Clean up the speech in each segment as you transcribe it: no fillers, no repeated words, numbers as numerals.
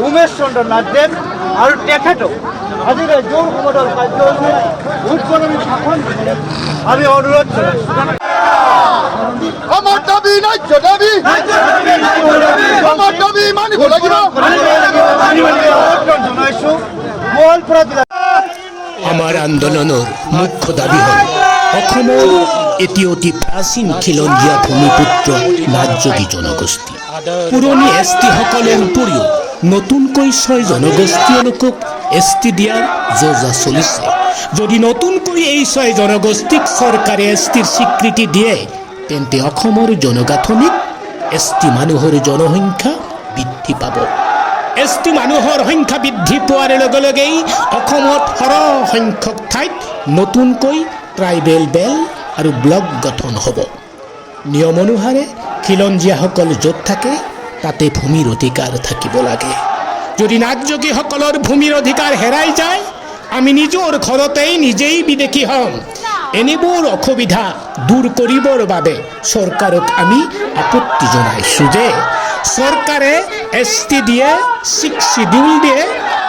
উমেশ চন্দ্ৰ নাথদেৱ আৰু তেখেতক আজিৰে জোৰ সমদল কাৰ্যসূচী উজ্জ্বলনী শাসন দিবলৈ আমি অনুৰোধ জনাইছোঁ। আমাৰ দাবী ন্যায্য দাবী, আমাৰ দাবী মানিব লাগিব। জনাইছোঁ গোৱালপাৰা জিলা আমাৰ আন্দোলনৰ মুখ্য দাবী হ'ল অসমৰ এটি অতি প্ৰাচীন খিলঞ্জীয়া ভূমিপুত্ৰ নাথযোগী জনগোষ্ঠী। পুৰণি এছ টিসকলৰ উপৰিও নতুনকৈ 6 জনগোষ্ঠীয় লোকক এছ টি দিয়াৰ যোজা চলিছে। যদি নতুনকৈ এই 6 জনগোষ্ঠীক চৰকাৰে এছ টিৰ স্বীকৃতি দিয়ে তেন্তে অসমৰ জনগাঁথনিত এছ টি মানুহৰ জনসংখ্যা বৃদ্ধি পাব। এছ টি মানুহৰ সংখ্যা বৃদ্ধি পোৱাৰ লগে লগেই অসমত সৰহ সংখ্যক ঠাইত নতুনকৈ ট্ৰাইবেল বেল্ট আৰু ব্লক গঠন হ'ব। নিয়ম অনুসাৰে খিলঞ্জীয়াসকল য'ত থাকে তাতে ভূমিৰ অধিকাৰ থাকিব লাগে। যদি নাথযোগীসকলৰ ভূমিৰ অধিকাৰ হেৰাই যায় আমি নিজৰ ঘৰতেই নিজেই বিদেশী হ'ম। এনেবোৰ অসুবিধা দূৰ কৰিবৰ বাবে চৰকাৰক আমি আপত্তি জনাইছোঁ যে চৰকাৰে এছ টি দিয়ে, 6 শিডিউল দিয়ে,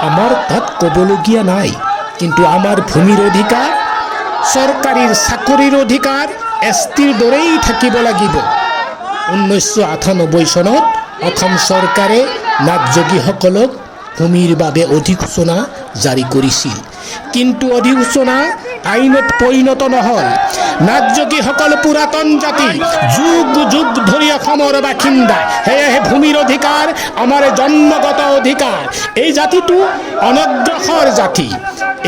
আমাৰ তাত ক'বলগীয়া নাই। কিন্তু আমাৰ ভূমিৰ অধিকাৰ, চৰকাৰী চাকৰিৰ অধিকাৰ এছ টিৰ দৰেই থাকিব লাগিব। 1998 চনত অসম চৰকাৰে নাথযোগীসকলক ভূমিৰ বাবে অধিসূচনা জাৰি কৰিছিল, কিন্তু অধিসূচনা আইনত পৰিণত নহ'ল। নাথযোগীসকল পুৰাতন জাতি, যুগ যুগ ধৰি অসমৰ বাসিন্দা, সেয়েহে ভূমিৰ অধিকাৰ আমাৰ জন্মগত অধিকাৰ। এই জাতিটো অনগ্ৰসৰ জাতি।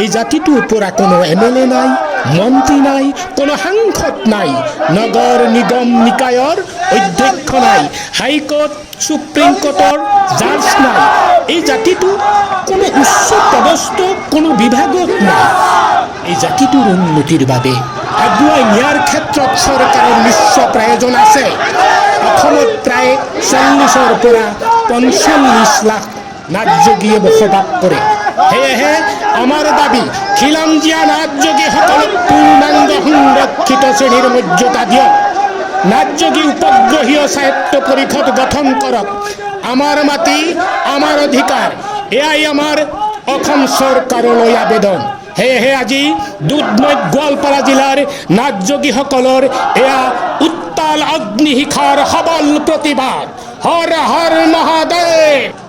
এই জাতিটোৰ পৰা কোনো MLA নাই, মন্ত্ৰী নাই, কোনো সাংসদ নাই, নগৰ নিগম নিকায়ৰ অধ্যক্ষ নাই, হাইকোৰ্ট সুপ্ৰিম কোৰ্টৰ জাজ নাই। এই জাতিটো কোনো উচ্চ পদস্থ কোনো বিভাগত নাই। এই জাতিটোৰ উন্নতিৰ বাবে আগুৱাই নিয়াৰ ক্ষেত্ৰত চৰকাৰৰ নিশ্চয় প্ৰয়োজন আছে। অসমত প্ৰায় 40ৰ পৰা 45 লাখ নাথযোগীয়ে বসবাস কৰে। সেয়েহে আমাৰ দাবী খিলঞ্জীয়া নাথযোগীসকলক পূৰ্ণাংগ সংৰক্ষিত শ্ৰেণীৰ মৰ্যাদা দিয়ক। নাথযোগী উপগ্ৰহীয় স্বায়ত্ত পৰিষদ গঠন কৰক। আমাৰ মাটি আমাৰ অধিকাৰ, এয়াই আমাৰ অসম চৰকাৰলৈ আবেদন। সেয়েহে আজি দুধনৈ গোৱালপাৰা জিলাৰ নাথযোগীসকলৰ এয়া উত্তাল অগ্নিশিখাৰ সবল প্ৰতিবাদ। হৰ হৰ মহাদেৱ।